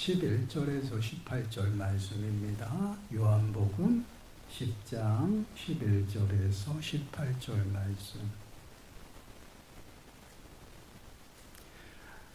11절에서 18절 말씀입니다. 요한복음 10장 11절에서 18절 말씀.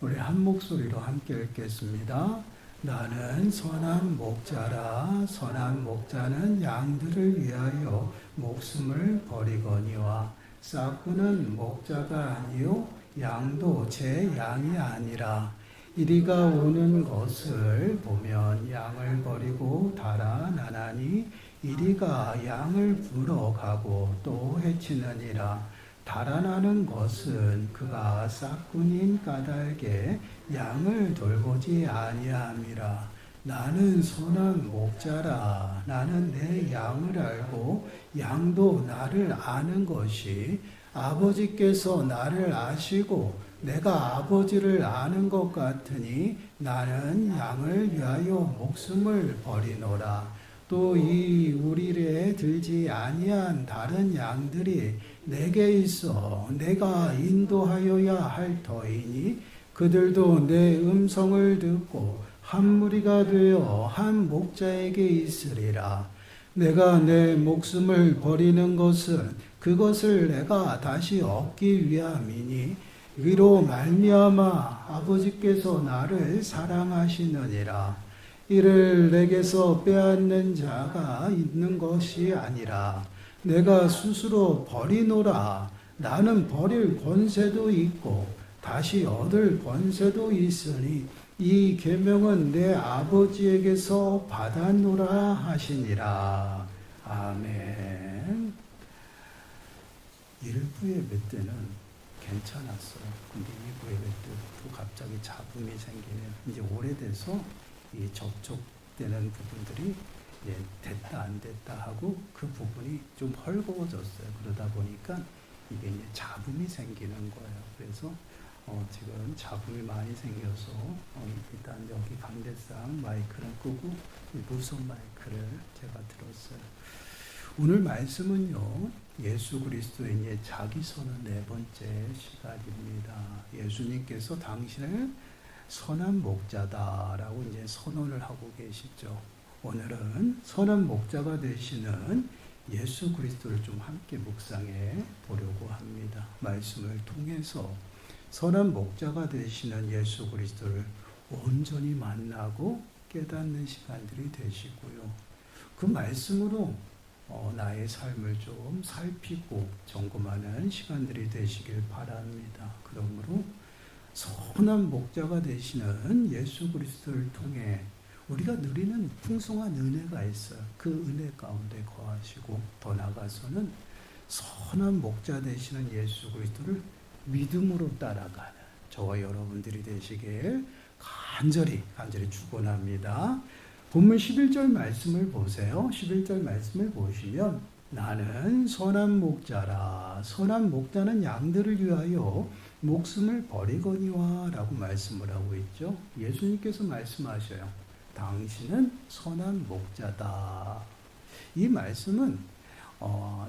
우리 한 목소리로 함께 읽겠습니다. 나는 선한 목자라. 선한 목자는 양들을 위하여 목숨을 버리거니와 싹구는 목자가 아니요 양도 제 양이 아니라. 이리가 오는 것을 보면 양을 버리고 달아나나니 이리가 양을 불어가고 또 해치느니라. 달아나는 것은 그가 싹군인 까닭에 양을 돌보지 아니함이라. 나는 선한 목자라. 나는 내 양을 알고 양도 나를 아는 것이 아버지께서 나를 아시고 내가 아버지를 아는 것 같으니 나는 양을 위하여 목숨을 버리노라. 또 이 우리에 들지 아니한 다른 양들이 내게 있어 내가 인도하여야 할 터이니 그들도 내 음성을 듣고 한 무리가 되어 한 목자에게 있으리라. 내가 내 목숨을 버리는 것은 그것을 내가 다시 얻기 위함이니 이로 말미암아 아버지께서 나를 사랑하시느니라. 이를 내게서 빼앗는 자가 있는 것이 아니라 내가 스스로 버리노라. 나는 버릴 권세도 있고 다시 얻을 권세도 있으니 이 계명은 내 아버지에게서 받았노라 하시니라. 아멘. 일부 예배 때는 괜찮았어요. 근데 2부 예배 때부터 갑자기 잡음이 생기네요. 이제 오래돼서 이 접촉되는 부분들이 됐다 안 됐다 하고 그 부분이 좀 헐거워졌어요. 그러다 보니까 이게 이제 잡음이 생기는 거예요. 그래서 지금 잡음이 많이 생겨서 일단 여기 강대상 마이크를 끄고 무선 마이크를 제가 들었어요. 오늘 말씀은요, 예수 그리스도의 자기 선언 4번째 시간입니다. 예수님께서 당신을 선한 목자다라고 이제 선언을 하고 계시죠. 오늘은 선한 목자가 되시는 예수 그리스도를 좀 함께 묵상해 보려고 합니다. 말씀을 통해서 선한 목자가 되시는 예수 그리스도를 온전히 만나고 깨닫는 시간들이 되시고요. 그 말씀으로 나의 삶을 좀 살피고 점검하는 시간들이 되시길 바랍니다. 그러므로 선한 목자가 되시는 예수 그리스도를 통해 우리가 누리는 풍성한 은혜가 있어요. 그 은혜 가운데 거하시고 더 나아가서는 선한 목자 되시는 예수 그리스도를 믿음으로 따라가는 저와 여러분들이 되시길 간절히 축원합니다. 본문 11절 말씀을 보세요. 11절 말씀을 보시면 나는 선한 목자라. 선한 목자는 양들을 위하여 목숨을 버리거니와 라고 말씀을 하고 있죠. 예수님께서 말씀하셔요. 당신은 선한 목자다. 이 말씀은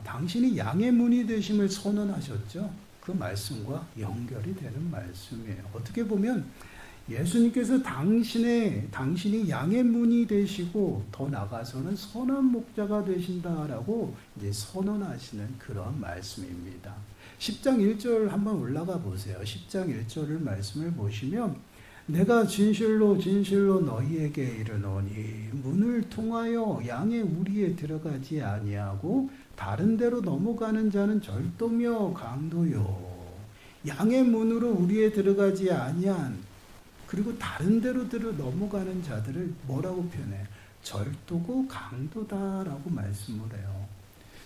당신이 양의 문이 되심을 선언하셨죠. 그 말씀과 연결이 되는 말씀이에요. 어떻게 보면 예수님께서 당신이 양의 문이 되시고 더 나아가서는 선한 목자가 되신다라고 이제 선언하시는 그런 말씀입니다. 10장 1절 한번 올라가 보세요. 10장 1절을 말씀을 보시면 내가 진실로 너희에게 이르노니 문을 통하여 양의 우리에 들어가지 아니하고 다른 데로 넘어가는 자는 절도며 강도요. 양의 문으로 우리에 들어가지 아니한 그리고 다른 데로 넘어가는 자들을 뭐라고 표현해요? 절도고 강도다라고 말씀을 해요.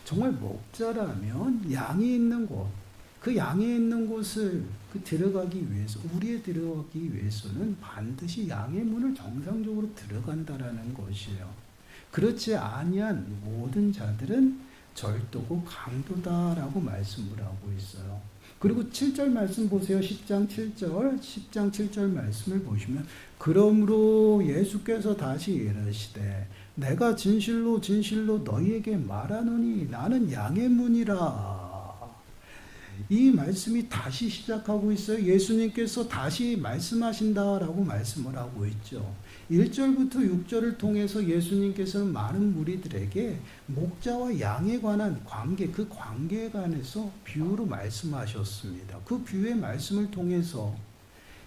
정말 목자라면 양이 있는 곳, 그 양이 있는 곳을 들어가기 위해서, 우리에 들어가기 위해서는 반드시 양의 문을 정상적으로 들어간다라는 것이에요. 그렇지 아니한 모든 자들은 절도고 강도다라고 말씀을 하고 있어요. 그리고 7절 말씀 보세요. 10장 7절 말씀을 보시면 그러므로 예수께서 다시 이르시되 내가 진실로 너희에게 말하노니 나는 양의 문이라. 이 말씀이 다시 시작하고 있어요. 예수님께서 다시 말씀하신다라고 말씀을 하고 있죠. 1절부터 6절을 통해서 예수님께서는 많은 무리들에게 목자와 양에 관한 관계, 그 관계에 관해서 비유로 말씀하셨습니다. 그 비유의 말씀을 통해서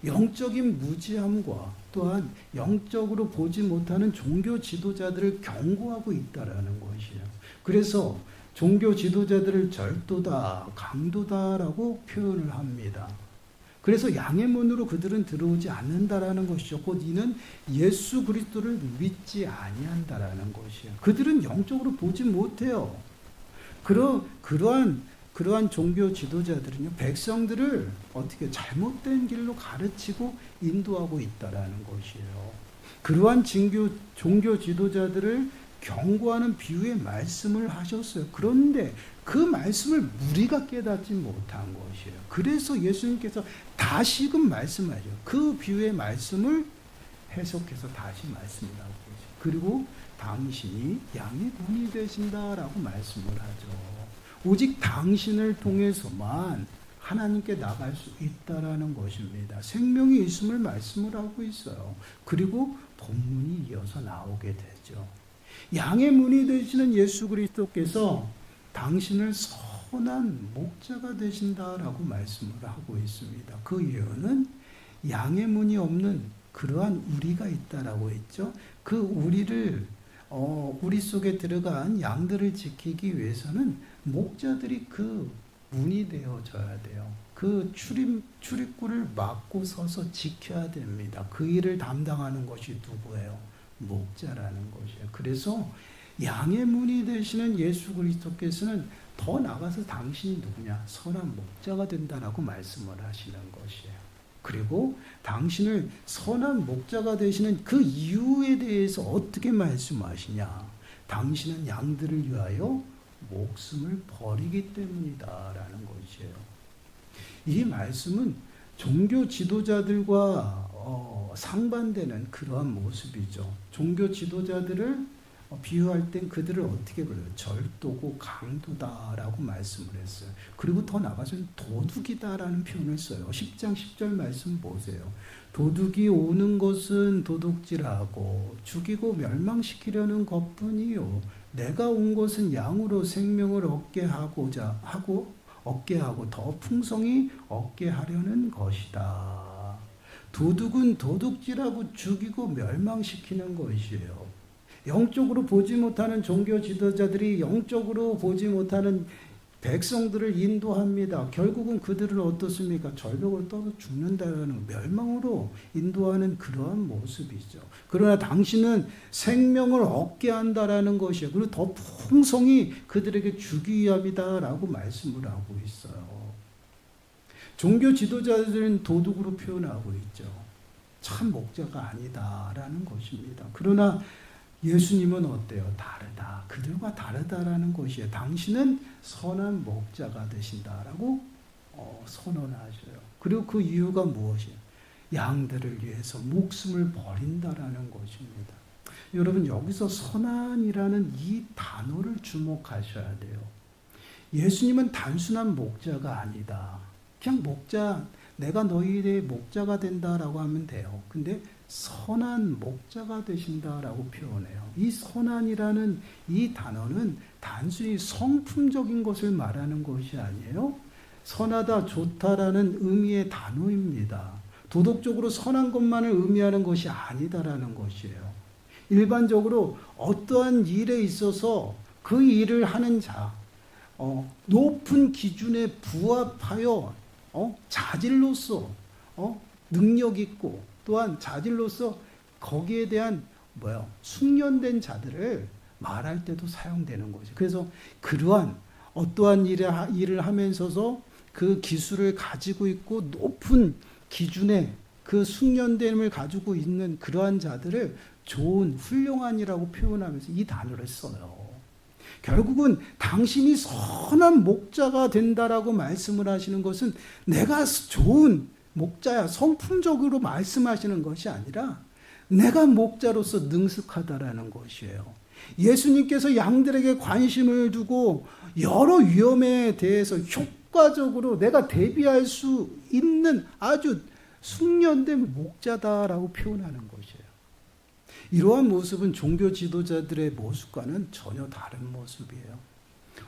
영적인 무지함과 또한 영적으로 보지 못하는 종교 지도자들을 경고하고 있다라는 것이에요. 그래서 종교 지도자들을 절도다, 강도다라고 표현을 합니다. 그래서 양의 문으로 그들은 들어오지 않는다라는 것이죠. 곧 이는 예수 그리스도를 믿지 아니한다라는 것이에요. 그들은 영적으로 보지 못해요. 그러한 종교 지도자들은요, 백성들을 어떻게 잘못된 길로 가르치고 인도하고 있다라는 것이에요. 그러한 종교 지도자들을 경고하는 비유의 말씀을 하셨어요. 그런데 그 말씀을 무리가 깨닫지 못한 것이에요. 그래서 예수님께서 다시금 말씀하죠. 그 비유의 말씀을 해석해서 다시 말씀을 하고 계세요. 그리고 당신이 양의 문이 되신다라고 말씀을 하죠. 오직 당신을 통해서만 하나님께 나갈 수 있다라는 것입니다. 생명이 있음을 말씀을 하고 있어요. 그리고 본문이 이어서 나오게 되죠. 양의 문이 되시는 예수 그리스도께서 당신을 선한 목자가 되신다라고 말씀을 하고 있습니다. 그 이유는 양의 문이 없는 그러한 우리가 있다라고 했죠. 그 우리 속에 들어간 양들을 지키기 위해서는 목자들이 그 문이 되어져야 돼요. 그 출입구를 막고 서서 지켜야 됩니다. 그 일을 담당하는 것이 누구예요? 목자라는 것이에요. 그래서 양의 문이 되시는 예수 그리스도께서는 더 나가서 당신이 누구냐? 선한 목자가 된다라고 말씀을 하시는 것이에요. 그리고 당신을 선한 목자가 되시는 그 이유에 대해서 어떻게 말씀하시냐? 당신은 양들을 위하여 목숨을 버리기 때문이다라는 것이에요. 이 말씀은 종교 지도자들과 상반되는 그러한 모습이죠. 종교 지도자들을 비유할 땐 그들을 어떻게 그래요? 절도고 강도다라고 말씀을 했어요. 그리고 더 나가서 도둑이다라는 표현을 써요. 10장 10절 말씀 보세요. 도둑이 오는 것은 도둑질하고 죽이고 멸망시키려는 것뿐이요. 내가 온 것은 양으로 생명을 얻게 하고 더 풍성히 얻게 하려는 것이다. 도둑은 도둑질하고 죽이고 멸망시키는 것이에요. 영적으로 보지 못하는 종교 지도자들이 영적으로 보지 못하는 백성들을 인도합니다. 결국은 그들을 어떻습니까? 절벽으로 떠서 죽는다는 멸망으로 인도하는 그러한 모습이죠. 그러나 당신은 생명을 얻게 한다라는 것이에요. 그리고 더 풍성히 그들에게 주기 위함이다라고 말씀을 하고 있어요. 종교 지도자들은 도둑으로 표현하고 있죠. 참 목자가 아니다라는 것입니다. 그러나 예수님은 어때요? 다르다. 그들과 다르다라는 것이에요. 당신은 선한 목자가 되신다라고 선언하셔요. 그리고 그 이유가 무엇이에요? 양들을 위해서 목숨을 버린다라는 것입니다. 여러분, 여기서 선한이라는 이 단어를 주목하셔야 돼요. 예수님은 단순한 목자가 아니다. 그냥 목자, 내가 너희의 목자가 된다라고 하면 돼요. 근데 선한 목자가 되신다라고 표현해요. 이 선한이라는 이 단어는 단순히 성품적인 것을 말하는 것이 아니에요. 선하다, 좋다라는 의미의 단어입니다. 도덕적으로 선한 것만을 의미하는 것이 아니다라는 것이에요. 일반적으로 어떠한 일에 있어서 그 일을 하는 자, 높은 기준에 부합하여 자질로서 능력 있고 또한 자질로서 거기에 대한 숙련된 자들을 말할 때도 사용되는 거죠. 그래서 그러한 어떠한 일을 하면서도 그 기술을 가지고 있고 높은 기준의 그 숙련됨을 가지고 있는 그러한 자들을 좋은, 훌륭한이라고 표현하면서 이 단어를 써요. 결국은 당신이 선한 목자가 된다라고 말씀을 하시는 것은 내가 좋은 목자야, 성품적으로 말씀하시는 것이 아니라 내가 목자로서 능숙하다라는 것이에요. 예수님께서 양들에게 관심을 두고 여러 위험에 대해서 효과적으로 내가 대비할 수 있는 아주 숙련된 목자다라고 표현하는 것이에요. 이러한 모습은 종교 지도자들의 모습과는 전혀 다른 모습이에요.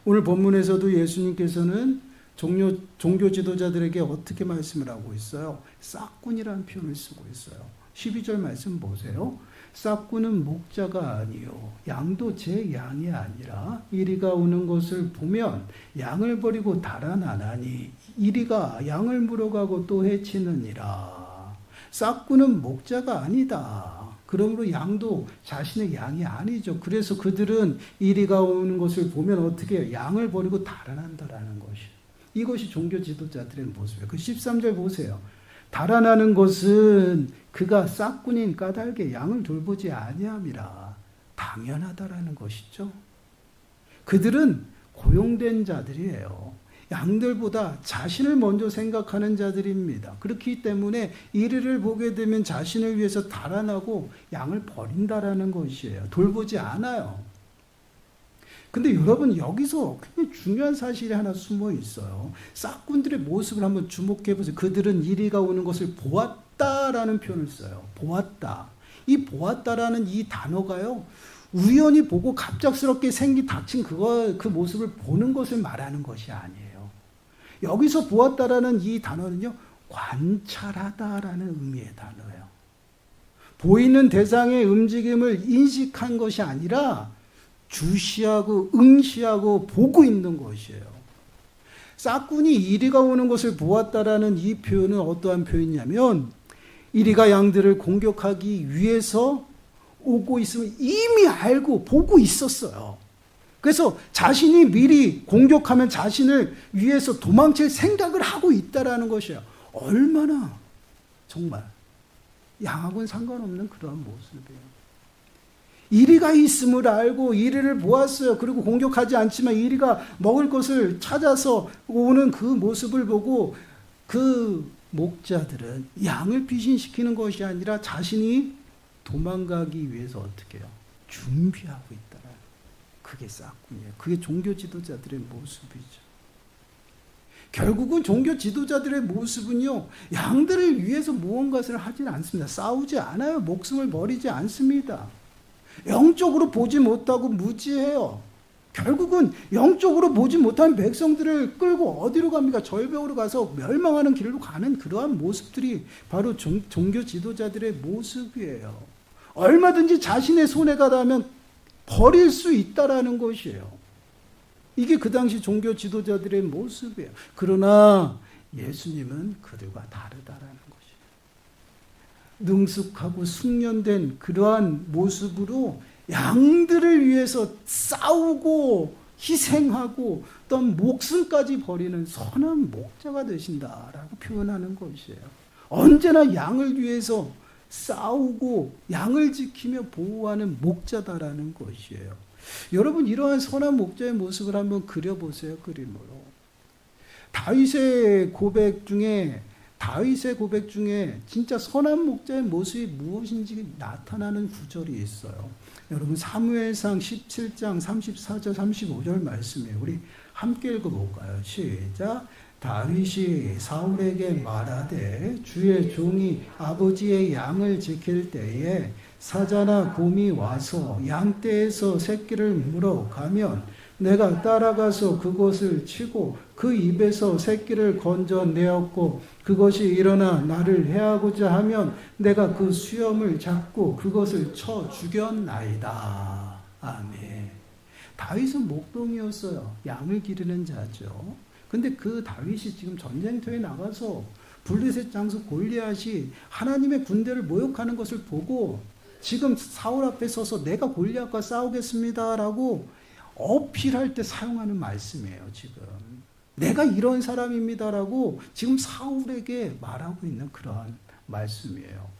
오늘 본문에서도 예수님께서는 종교 지도자들에게 어떻게 말씀을 하고 있어요? 싹군이라는 표현을 쓰고 있어요. 12절 말씀 보세요. 싹군은 목자가 아니요 양도 제 양이 아니라 이리가 오는 것을 보면 양을 버리고 달아나나니 이리가 양을 물어가고 또 해치느니라. 싹군은 목자가 아니다. 그러므로 양도 자신의 양이 아니죠. 그래서 그들은 이리가 오는 것을 보면 어떻게 해요? 양을 버리고 달아난다라는 것이에요. 이것이 종교 지도자들의 모습이에요. 그 13절 보세요. 달아나는 것은 그가 싹군인 까닭에 양을 돌보지 아니함이라. 당연하다라는 것이죠. 그들은 고용된 자들이에요. 양들보다 자신을 먼저 생각하는 자들입니다. 그렇기 때문에 이리를 보게 되면 자신을 위해서 달아나고 양을 버린다라는 것이에요. 돌보지 않아요. 근데 여러분 여기서 굉장히 중요한 사실이 하나 숨어 있어요. 싹군들의 모습을 한번 주목해 보세요. 그들은 이리가 오는 것을 보았다라는 표현을 써요. 보았다. 이 보았다라는 이 단어가요. 우연히 보고 갑작스럽게 닥친 그 모습을 보는 것을 말하는 것이 아니에요. 여기서 보았다라는 이 단어는요. 관찰하다라는 의미의 단어예요. 보이는 대상의 움직임을 인식한 것이 아니라 주시하고 응시하고 보고 있는 것이에요. 싹군이 이리가 오는 것을 보았다라는 이 표현은 어떠한 표현이냐면 이리가 양들을 공격하기 위해서 오고 있으면 이미 알고 보고 있었어요. 그래서 자신이 미리 공격하면 자신을 위해서 도망칠 생각을 하고 있다라는 것이에요. 얼마나 정말 양하고는 상관없는 그러한 모습이에요. 이리가 있음을 알고 이리를 보았어요. 그리고 공격하지 않지만 이리가 먹을 것을 찾아서 오는 그 모습을 보고 그 목자들은 양을 피신시키는 것이 아니라 자신이 도망가기 위해서 어떻게 해요? 준비하고 있다라. 그게 싹군이에요. 그게 종교 지도자들의 모습이죠. 결국은 종교 지도자들의 모습은요. 양들을 위해서 무언가를 하지 않습니다. 싸우지 않아요. 목숨을 버리지 않습니다. 영적으로 보지 못하고 무지해요. 결국은 영적으로 보지 못한 백성들을 끌고 어디로 갑니까? 절벽으로 가서 멸망하는 길로 가는 그러한 모습들이 바로 종교 지도자들의 모습이에요. 얼마든지 자신의 손해가 닿으면 버릴 수 있다라는 것이에요. 이게 그 당시 종교 지도자들의 모습이에요. 그러나 예수님은 그들과 다르다라는 것이에요. 능숙하고 숙련된 그러한 모습으로 양들을 위해서 싸우고 희생하고 또 목숨까지 버리는 선한 목자가 되신다라고 표현하는 것이에요. 언제나 양을 위해서 싸우고 양을 지키며 보호하는 목자다라는 것이에요. 여러분 이러한 선한 목자의 모습을 한번 그려보세요. 그림으로. 다윗의 고백 중에 진짜 선한 목자의 모습이 무엇인지 나타나는 구절이 있어요. 여러분 사무엘상 17장 34절 35절 말씀이에요. 우리 함께 읽어볼까요? 시작. 다윗이 사울에게 말하되 주의 종이 아버지의 양을 지킬 때에 사자나 곰이 와서 양떼에서 새끼를 물어 가면 내가 따라가서 그것을 치고 그 입에서 새끼를 건져내었고 그것이 일어나 나를 해하고자 하면 내가 그 수염을 잡고 그것을 쳐 죽였나이다. 아멘. 다윗은 목동이었어요. 양을 기르는 자죠. 근데 그 다윗이 지금 전쟁터에 나가서 블레셋 장수 골리앗이 하나님의 군대를 모욕하는 것을 보고 지금 사울 앞에 서서 내가 골리앗과 싸우겠습니다라고 어필할 때 사용하는 말씀이에요. 지금 내가 이런 사람입니다라고 지금 사울에게 말하고 있는 그러한 말씀이에요.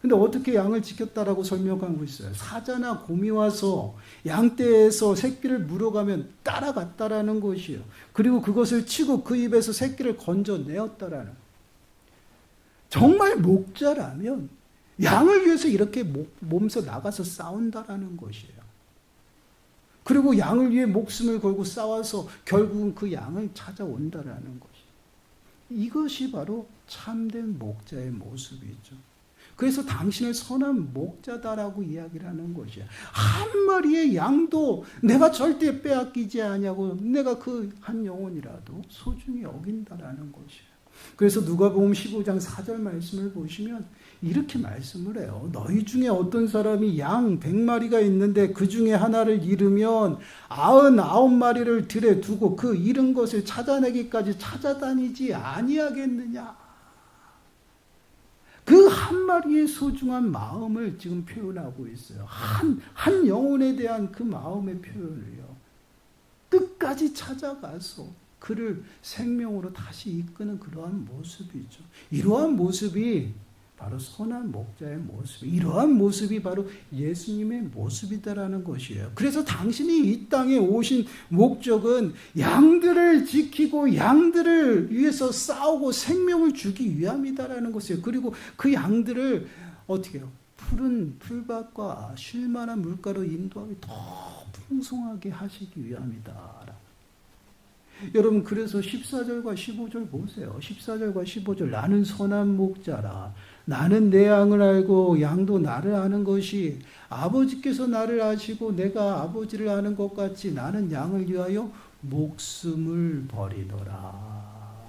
근데 어떻게 양을 지켰다라고 설명하고 있어요. 사자나 곰이 와서 양떼에서 새끼를 물어가면 따라갔다라는 것이에요. 그리고 그것을 치고 그 입에서 새끼를 건져내었다라는. 정말 목자라면 양을 위해서 이렇게 몸서 나가서 싸운다라는 것이에요. 그리고 양을 위해 목숨을 걸고 싸워서 결국은 그 양을 찾아온다라는 것이. 이것이 바로 참된 목자의 모습이죠. 그래서 당신을 선한 목자다라고 이야기를 하는 것이야. 한 마리의 양도 내가 절대 빼앗기지 아니하고 내가 그 한 영혼이라도 소중히 여긴다라는 것이야. 그래서 누가복음 15장 4절 말씀을 보시면 이렇게 말씀을 해요. 너희 중에 어떤 사람이 양 100마리가 있는데 그 중에 하나를 잃으면 99마리를 들에 두고 그 잃은 것을 찾아내기까지 찾아다니지 아니하겠느냐. 그 한 마리의 소중한 마음을 지금 표현하고 있어요. 한 영혼에 대한 그 마음의 표현을요. 끝까지 찾아가서 그를 생명으로 다시 이끄는 그러한 모습이죠. 이러한 모습이 바로 선한 목자의 모습, 이러한 모습이 바로 예수님의 모습이다라는 것이에요. 그래서 당신이 이 땅에 오신 목적은 양들을 지키고 양들을 위해서 싸우고 생명을 주기 위함이다라는 것이에요. 그리고 그 양들을 어떻게 해요? 푸른 풀밭과 쉴만한 물가로 인도하기 더 풍성하게 하시기 위함이다. 여러분, 그래서 14절과 15절 보세요. 14절과 15절. 나는 선한 목자라. 나는 내 양을 알고 양도 나를 아는 것이 아버지께서 나를 아시고 내가 아버지를 아는 것 같이 나는 양을 위하여 목숨을 버리노라.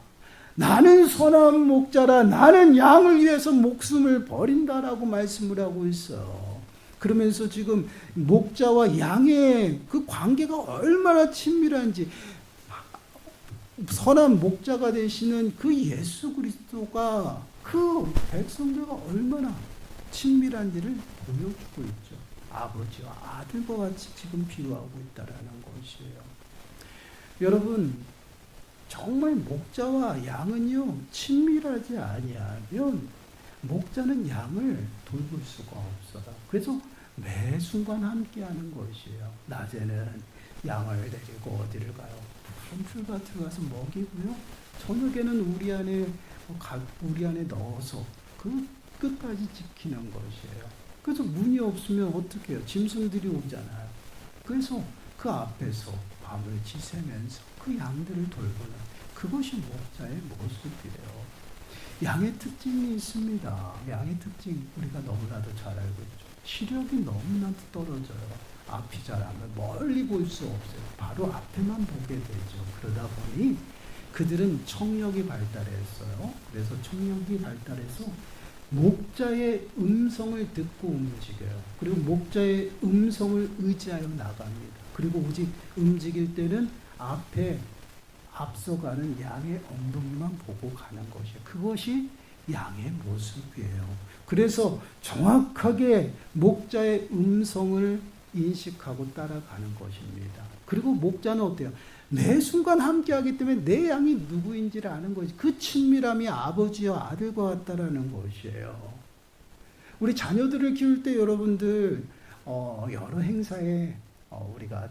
나는 선한 목자라. 나는 양을 위해서 목숨을 버린다라고 말씀을 하고 있어요. 그러면서 지금 목자와 양의 그 관계가 얼마나 친밀한지, 선한 목자가 되시는 그 예수 그리스도가 그 백성들과 얼마나 친밀한지를 보여주고 있죠. 아버지와 아들과 같이 지금 비유하고 있다라는 것이에요. 여러분, 정말 목자와 양은요, 친밀하지 아니하면 목자는 양을 돌볼 수가 없어요. 그래서 매 순간 함께하는 것이에요. 낮에는 양을 데리고 어디를 가요? 풀밭을 가서 먹이고요. 저녁에는 우리 안에 넣어서 그 끝까지 지키는 것이에요. 그래서 문이 없으면 어떻게 해요? 짐승들이 오잖아요. 그래서 그 앞에서 밤을 지새면서 그 양들을 돌보는 그것이 목자의 모습이에요. 양의 특징이 있습니다. 양의 특징 우리가 너무나도 잘 알고 있죠. 시력이 너무나도 떨어져요. 앞이 잘 안 보여. 멀리 볼 수 없어요. 바로 앞에만 보게 되죠. 그러다 보니 그들은 청력이 발달했어요. 그래서 청력이 발달해서 목자의 음성을 듣고 움직여요. 그리고 목자의 음성을 의지하여 나갑니다. 그리고 오직 움직일 때는 앞서가는 양의 엉덩이만 보고 가는 것이에요. 그것이 양의 모습이에요. 그래서 정확하게 목자의 음성을 인식하고 따라가는 것입니다. 그리고 목자는 어때요? 매 순간 함께하기 때문에 내 양이 누구인지를 아는 것이, 그 친밀함이 아버지와 아들과 같다라는 것이에요. 우리 자녀들을 키울 때 여러분들 여러 행사에 우리가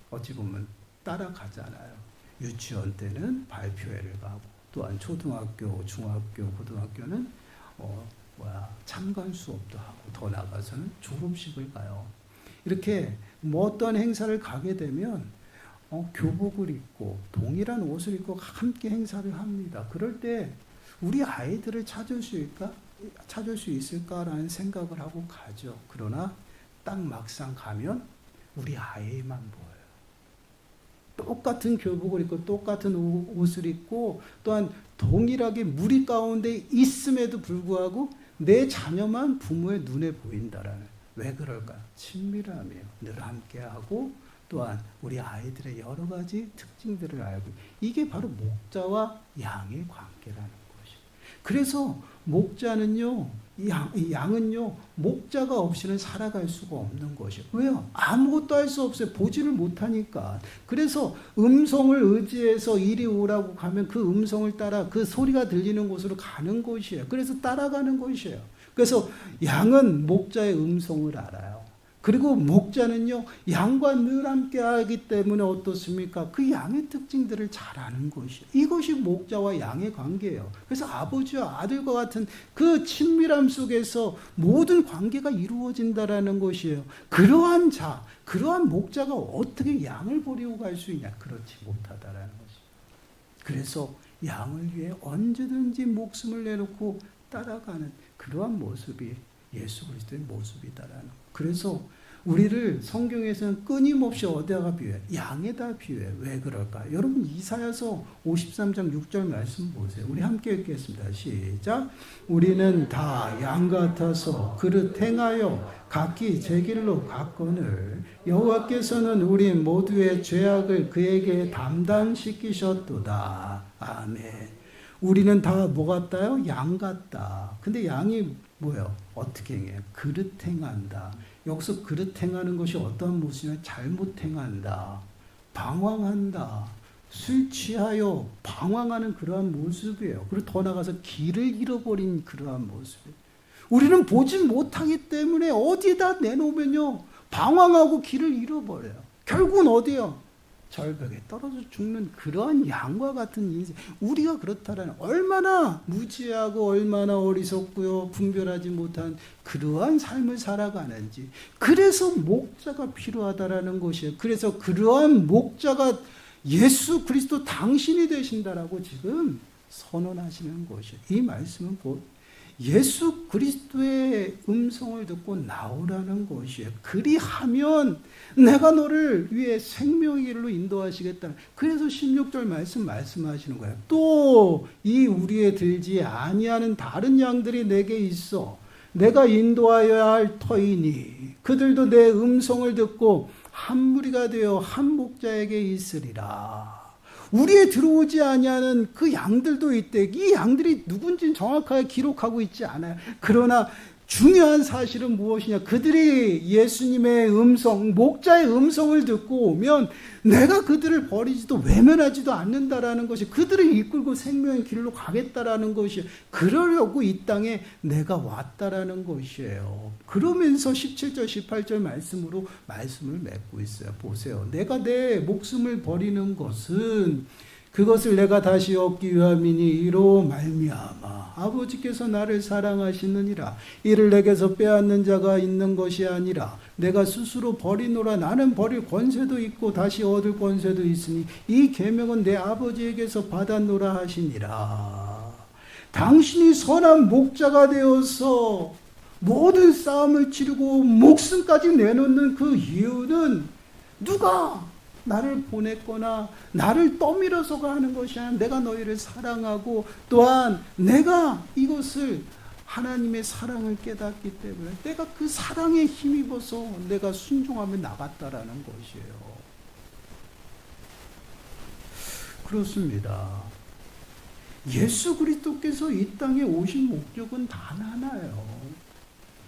어찌 보면 따라가잖아요. 유치원 때는 발표회를 가고, 또한 초등학교, 중학교, 고등학교는 참관 수업도 하고, 더 나가서는 졸업식을 가요. 이렇게 어떠한 행사를 가게 되면 교복을 입고 동일한 옷을 입고 함께 행사를 합니다. 그럴 때 우리 아이들을 찾을 수 있을까라는 생각을 하고 가죠. 그러나 딱 막상 가면 우리 아이만 보여요. 똑같은 교복을 입고 똑같은 옷을 입고 또한 동일하게 무리 가운데 있음에도 불구하고 내 자녀만 부모의 눈에 보인다라는. 왜 그럴까요? 친밀함이에요. 늘 함께하고 또한 우리 아이들의 여러 가지 특징들을 알고, 이게 바로 목자와 양의 관계라는 것이에요. 그래서 목자는요, 양은요, 목자가 없이는 살아갈 수가 없는 것이에요. 왜요? 아무것도 할 수 없어요. 보지를 못하니까. 그래서 음성을 의지해서 이리 오라고 가면 그 음성을 따라 그 소리가 들리는 곳으로 가는 것이에요. 그래서 따라가는 것이에요. 그래서 양은 목자의 음성을 알아요. 그리고 목자는요, 양과 늘 함께 하기 때문에 어떻습니까? 그 양의 특징들을 잘 아는 것이에요. 이것이 목자와 양의 관계예요. 그래서 아버지와 아들과 같은 그 친밀함 속에서 모든 관계가 이루어진다라는 것이에요. 그러한 자, 그러한 목자가 어떻게 양을 버리고 갈 수 있냐? 그렇지 못하다라는 것이에요. 그래서 양을 위해 언제든지 목숨을 내놓고 따라가는 그러한 모습이 예수 그리스도의 모습이다라는 거. 그래서 우리를 성경에서는 끊임없이 어디다가 비유해? 양에다 비유해. 왜 그럴까? 여러분 이사야서 53장 6절 말씀 보세요. 우리 함께 읽겠습니다. 시작. 우리는 다 양 같아서 그릇 행하여 각기 제 길로 갔거늘 여호와께서는 우리 모두의 죄악을 그에게 담당시키셨도다. 아멘. 우리는 다 뭐 같다요? 양 같다. 근데 양이 뭐예요? 어떻게 행해요? 그릇 행한다. 여기서 그릇 행하는 것이 어떠한 모습이냐? 잘못 행한다. 방황한다. 술 취하여 방황하는 그러한 모습이에요. 그리고 더 나가서 길을 잃어버린 그러한 모습이에요. 우리는 보지 못하기 때문에 어디에다 내놓으면요, 방황하고 길을 잃어버려요. 결국은 어디요? 절벽에 떨어져 죽는 그러한 양과 같은 인생. 우리가 그렇다라는, 얼마나 무지하고 얼마나 어리석고요, 분별하지 못한 그러한 삶을 살아가는지. 그래서 목자가 필요하다라는 것이에요. 그래서 그러한 목자가 예수 그리스도 당신이 되신다라고 지금 선언하시는 것이에요. 이 말씀은 곧 예수 그리스도의 음성을 듣고 나오라는 것이에요. 그리하면 내가 너를 위해 생명의 길로 인도하시겠다. 그래서 16절 말씀하시는 거예요. 또 이 우리에 들지 아니하는 다른 양들이 내게 있어. 내가 인도하여야 할 터이니 그들도 내 음성을 듣고 한 무리가 되어 한 목자에게 있으리라. 우리에 들어오지 아니하는 그 양들도 있대. 이 양들이 누군지는 정확하게 기록하고 있지 않아요. 그러나 중요한 사실은 무엇이냐? 그들이 예수님의 음성, 목자의 음성을 듣고 오면 내가 그들을 버리지도 외면하지도 않는다라는 것이, 그들을 이끌고 생명의 길로 가겠다라는 것이, 그러려고 이 땅에 내가 왔다라는 것이에요. 그러면서 17절 18절 말씀으로 말씀을 맺고 있어요. 보세요. 내가 내 목숨을 버리는 것은 그것을 내가 다시 얻기 위함이니 이로 말미암아 아버지께서 나를 사랑하시느니라. 이를 내게서 빼앗는 자가 있는 것이 아니라 내가 스스로 버리노라. 나는 버릴 권세도 있고 다시 얻을 권세도 있으니 이 계명은 내 아버지에게서 받았노라 하시니라. 당신이 선한 목자가 되어서 모든 싸움을 치르고 목숨까지 내놓는 그 이유는 누가 나를 보냈거나 나를 떠밀어서가 하는 것이 아니라 내가 너희를 사랑하고 또한 내가 이것을 하나님의 사랑을 깨닫기 때문에 내가 그 사랑에 힘입어서 내가 순종하며 나갔다라는 것이에요. 그렇습니다. 예수 그리스도께서 이 땅에 오신 목적은 단 하나예요.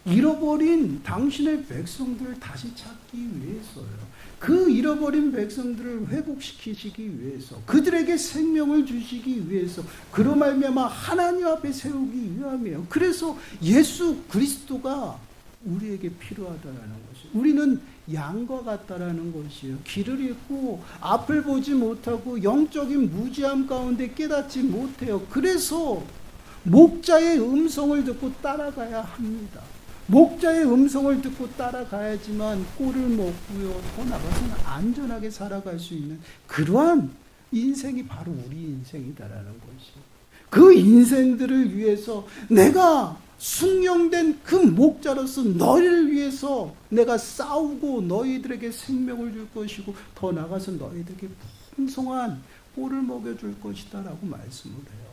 잃어버린 당신의 백성들을 다시 찾기 위해서요. 그 잃어버린 백성들을 회복시키시기 위해서, 그들에게 생명을 주시기 위해서, 그로 말미암아 하나님 앞에 세우기 위함이에요. 그래서 예수 그리스도가 우리에게 필요하다라는 것이에요. 우리는 양과 같다라는 것이에요. 길을 잃고 앞을 보지 못하고 영적인 무지함 가운데 깨닫지 못해요. 그래서 목자의 음성을 듣고 따라가야 합니다. 목자의 음성을 듣고 따라가야지만 꼴을 먹고요, 더 나가서는 안전하게 살아갈 수 있는 그러한 인생이 바로 우리 인생이다라는 것이에요. 그 인생들을 위해서 내가 숙련된 그 목자로서 너희를 위해서 내가 싸우고 너희들에게 생명을 줄 것이고 더 나가서 너희들에게 풍성한 꼴을 먹여줄 것이다 라고 말씀을 해요.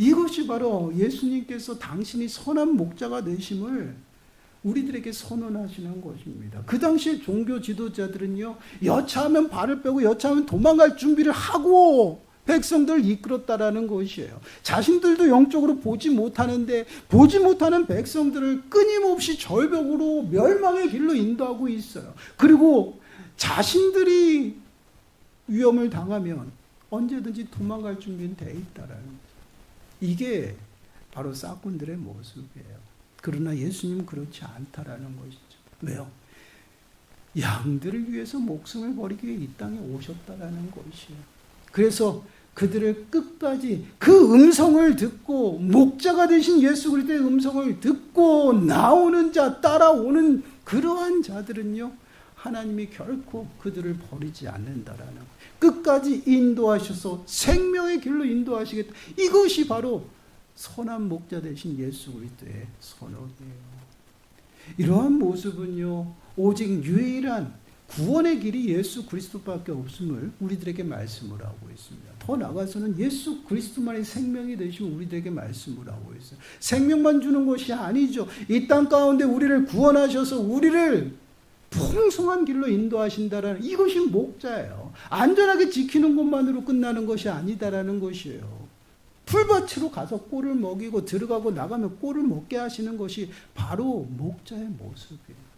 이것이 바로 예수님께서 당신이 선한 목자가 되심을 우리들에게 선언하시는 것입니다. 그 당시에 종교 지도자들은요, 여차하면 발을 빼고 여차하면 도망갈 준비를 하고 백성들을 이끌었다라는 것이에요. 자신들도 영적으로 보지 못하는데 보지 못하는 백성들을 끊임없이 절벽으로 멸망의 길로 인도하고 있어요. 그리고 자신들이 위험을 당하면 언제든지 도망갈 준비는 돼 있다라는 거예요. 이게 바로 싹군들의 모습이에요. 그러나 예수님은 그렇지 않다라는 것이죠. 왜요? 양들을 위해서 목숨을 버리기 위해 이 땅에 오셨다라는 것이에요. 그래서 그들을 끝까지 그 음성을 듣고 목자가 되신 예수 그리스도의 음성을 듣고 나오는 자, 따라오는 그러한 자들은요, 하나님이 결코 그들을 버리지 않는다라는 거예요. 끝까지 인도하셔서 생명의 길로 인도하시겠다. 이것이 바로 선한 목자 되신 예수 그리스도의 선언이에요. 이러한 모습은요, 오직 유일한 구원의 길이 예수 그리스도밖에 없음을 우리들에게 말씀을 하고 있습니다. 더 나아가서는 예수 그리스도만이 생명이 되시면 우리들에게 말씀을 하고 있어요. 생명만 주는 것이 아니죠. 이 땅 가운데 우리를 구원하셔서 우리를 풍성한 길로 인도하신다라는 이것이 목자예요. 안전하게 지키는 것만으로 끝나는 것이 아니다라는 것이에요. 풀밭으로 가서 꼴을 먹이고 들어가고 나가면 꼴을 먹게 하시는 것이 바로 목자의 모습이에요.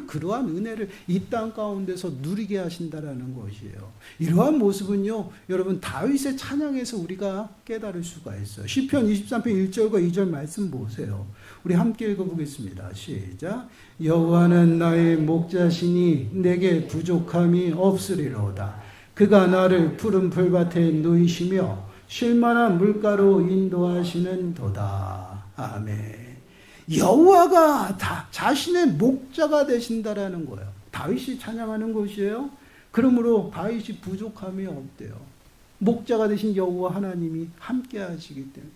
그러한 은혜를 이 땅 가운데서 누리게 하신다라는 것이에요. 이러한 모습은요, 여러분 다윗의 찬양에서 우리가 깨달을 수가 있어요. 시편 23편 1절과 2절 말씀 보세요. 우리 함께 읽어보겠습니다. 시작. 여호와는 나의 목자시니 내게 부족함이 없으리로다. 그가 나를 푸른 풀밭에 누이시며 쉴만한 물가로 인도하시는도다. 아멘. 여호와가 다 자신의 목자가 되신다라는 거예요. 다윗이 찬양하는 것이에요. 그러므로 다윗이 부족함이 없대요. 목자가 되신 여호와 하나님이 함께 하시기 때문에.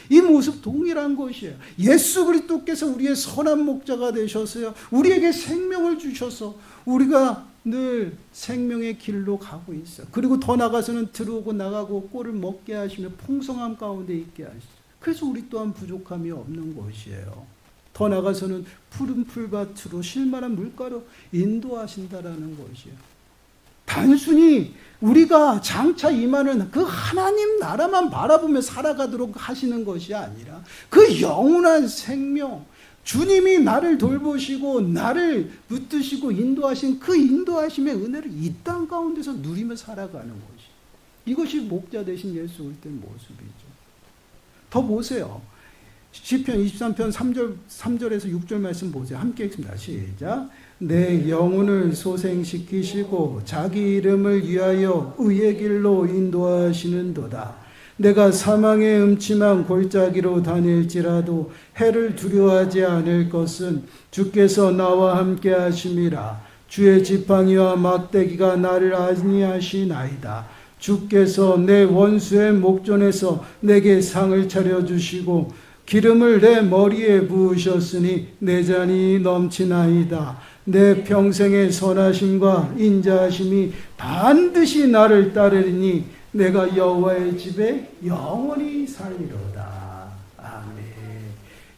이 모습 동일한 것이에요. 예수 그리스도께서 우리의 선한 목자가 되셔서요, 우리에게 생명을 주셔서 우리가 늘 생명의 길로 가고 있어요. 그리고 더 나가서는 들어오고 나가고 꼴을 먹게 하시며 풍성함 가운데 있게 하시죠. 그래서 우리 또한 부족함이 없는 것이에요. 더 나가서는 푸른 풀밭으로 쉴만한 물가로 인도하신다라는 것이에요. 단순히 우리가 장차 임하는 그 하나님 나라만 바라보며 살아가도록 하시는 것이 아니라 그 영원한 생명, 주님이 나를 돌보시고 나를 붙드시고 인도하신 그 인도하심의 은혜를 이 땅 가운데서 누리며 살아가는 것이, 이것이 목자 되신 예수 그리스도의 모습이죠. 더 보세요. 시편 23편 3절에서 6절 말씀 보세요. 함께 읽습니다. 시작. 내 영혼을 소생시키시고 자기 이름을 위하여 의의 길로 인도하시는도다. 내가 사망의 음침한 골짜기로 다닐지라도 해를 두려워하지 않을 것은 주께서 나와 함께 하심이라. 주의 지팡이와 막대기가 나를 안위하시나이다. 주께서 내 원수의 목전에서 내게 상을 차려주시고 기름을 내 머리에 부으셨으니 내 잔이 넘치나이다. 내 평생의 선하심과 인자하심이 반드시 나를 따르리니 내가 여호와의 집에 영원히 살리로다. 아멘.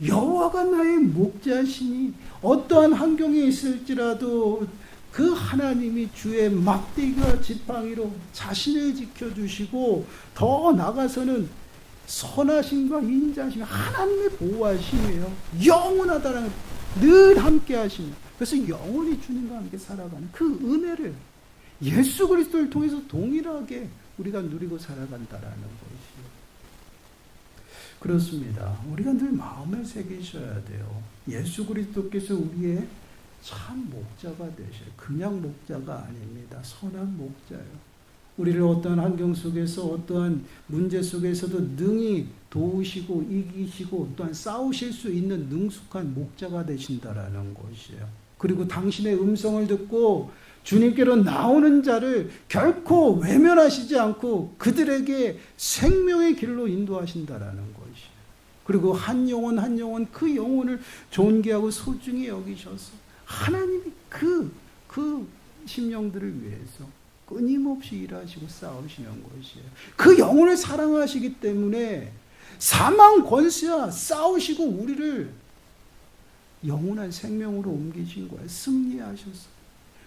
여호와가 나의 목자시니 어떠한 환경에 있을지라도 그 하나님이 주의 막대기와 지팡이로 자신을 지켜주시고 더 나가서는 선하심과 인자하심이 하나님의 보호하심이에요. 영원하다는 늘 함께 하심. 그래서 영원히 주님과 함께 살아가는 그 은혜를 예수 그리스도를 통해서 동일하게 우리가 누리고 살아간다라는 것이요. 그렇습니다. 우리가 늘 마음에 새기셔야 돼요. 예수 그리스도께서 우리의 참 목자가 되셔요. 그냥 목자가 아닙니다. 선한 목자예요. 우리를 어떠한 환경 속에서 어떠한 문제 속에서도 능히 도우시고 이기시고 또한 싸우실 수 있는 능숙한 목자가 되신다라는 것이에요. 그리고 당신의 음성을 듣고 주님께로 나오는 자를 결코 외면하시지 않고 그들에게 생명의 길로 인도하신다라는 것이에요. 그리고 한 영혼 한 영혼 그 영혼을 존귀하고 소중히 여기셔서 하나님이 그 심령들을 위해서 끊임없이 일하시고 싸우시는 것이에요. 그 영혼을 사랑하시기 때문에 사망 권세와 싸우시고 우리를 영원한 생명으로 옮기신 거예요. 승리하셔서.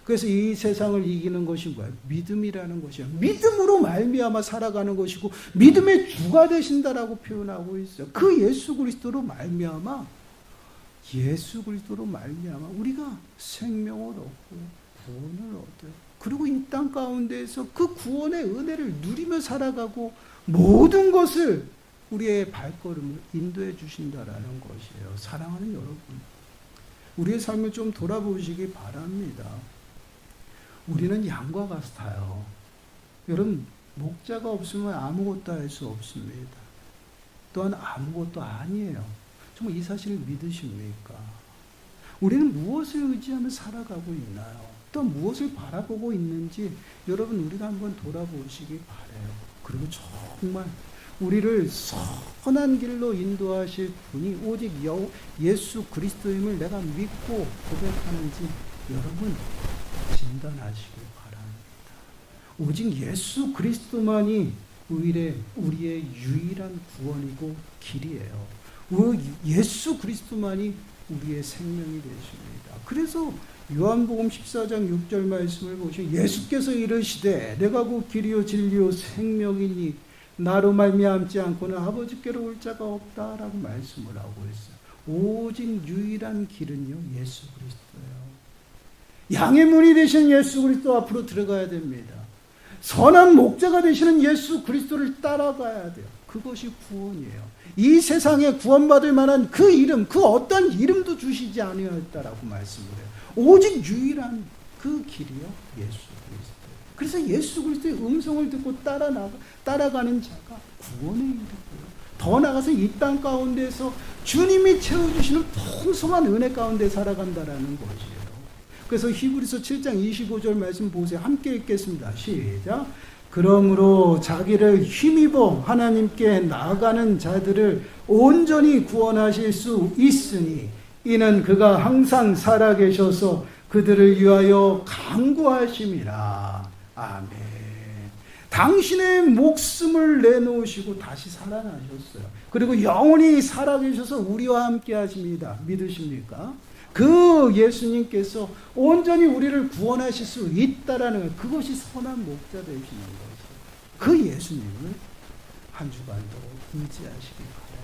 그래서 이 세상을 이기는 것이 뭐예요? 믿음이라는 것이에요. 믿음으로 말미암아 살아가는 것이고 믿음의 주가 되신다라고 표현하고 있어요. 그 예수 그리스도로 말미암아 우리가 생명을 얻고 구원을 얻어요. 그리고 이 땅 가운데에서 그 구원의 은혜를 누리며 살아가고 모든 것을 우리의 발걸음을 인도해 주신다라는 것이에요. 사랑하는 여러분, 우리의 삶을 좀 돌아보시기 바랍니다. 우리는 양과 같아요. 여러분, 목자가 없으면 아무것도 할 수 없습니다. 또한 아무것도 아니에요. 정말 이 사실을 믿으십니까? 우리는 무엇을 의지하며 살아가고 있나요? 또 무엇을 바라보고 있는지 여러분 우리가 한번 돌아보시기 바라요. 그리고 정말 우리를 선한 길로 인도하실 분이 오직 예수 그리스도임을 내가 믿고 고백하는지 여러분 진단하시기 바랍니다. 오직 예수 그리스도만이 우리의 유일한 구원이고 길이에요. 예수 그리스도만이 우리의 생명이 되십니다. 그래서 요한복음 14장 6절 말씀을 보시면 예수께서 이르시되 내가 그 길이요 진리요 생명이니 나로 말미암지 않고는 아버지께로 올 자가 없다라고 말씀을 하고 있어요. 오직 유일한 길은요 예수 그리스도예요. 양의 문이 되신 예수 그리스도 앞으로 들어가야 됩니다. 선한 목자가 되시는 예수 그리스도를 따라가야 돼요. 그것이 구원이에요. 이 세상에 구원받을 만한 그 이름, 그 어떤 이름도 주시지 아니하였다라고 말씀을 해요. 오직 유일한 그 길이요 예수 그리스도. 그래서 예수 그리스도의 음성을 듣고 따라가는 자가 구원에 이르고요. 더 나아가서 이 땅 가운데서 주님이 채워주시는 풍성한 은혜 가운데 살아간다라는 것이에요. 그래서 히브리서 7장 25절 말씀 보세요. 함께 읽겠습니다. 시작. 그러므로 자기를 힘입어 하나님께 나아가는 자들을 온전히 구원하실 수 있으니 이는 그가 항상 살아계셔서 그들을 위하여 간구하심이라. 아멘. 당신의 목숨을 내놓으시고 다시 살아나셨어요. 그리고 영원히 살아계셔서 우리와 함께 하십니다. 믿으십니까? 그 예수님께서 온전히 우리를 구원하실 수 있다라는 것, 그것이 선한 목자 되시는 것이에요. 그 예수님을 한 주간도 의지하시기 바라요.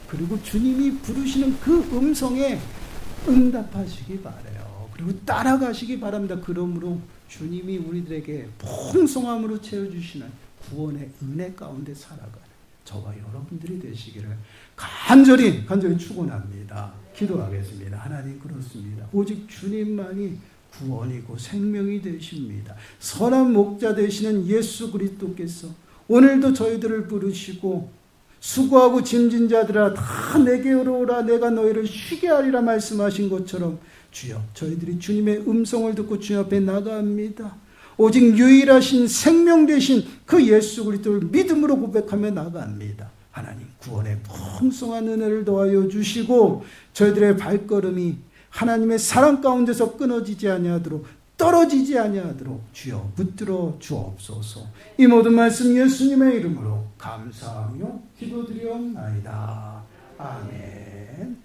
그리고 주님이 부르시는 그 음성에 응답하시기 바라요. 그리고 따라가시기 바랍니다. 그러므로 주님이 우리들에게 풍성함으로 채워주시는 구원의 은혜 가운데 살아가는 저와 여러분들이 되시기를 간절히 축원합니다. 기도하겠습니다. 하나님 그렇습니다. 오직 주님만이 구원이고 생명이 되십니다. 선한 목자 되시는 예수 그리스도께서 오늘도 저희들을 부르시고 수고하고 짐진 자들아 다 내게로 오라 내가 너희를 쉬게 하리라 말씀하신 것처럼 주여 저희들이 주님의 음성을 듣고 주님 앞에 나가합니다. 오직 유일하신 생명 되신 그 예수 그리스도를 믿음으로 고백하며 나가합니다. 하나님 구원의 풍성한 은혜를 더하여 주시고 저희들의 발걸음이 하나님의 사랑 가운데서 끊어지지 아니하도록 떨어지지 아니하도록 주여 붙들어 주옵소서. 이 모든 말씀 예수님의 이름으로 감사하며 기도드리옵나이다. 아멘.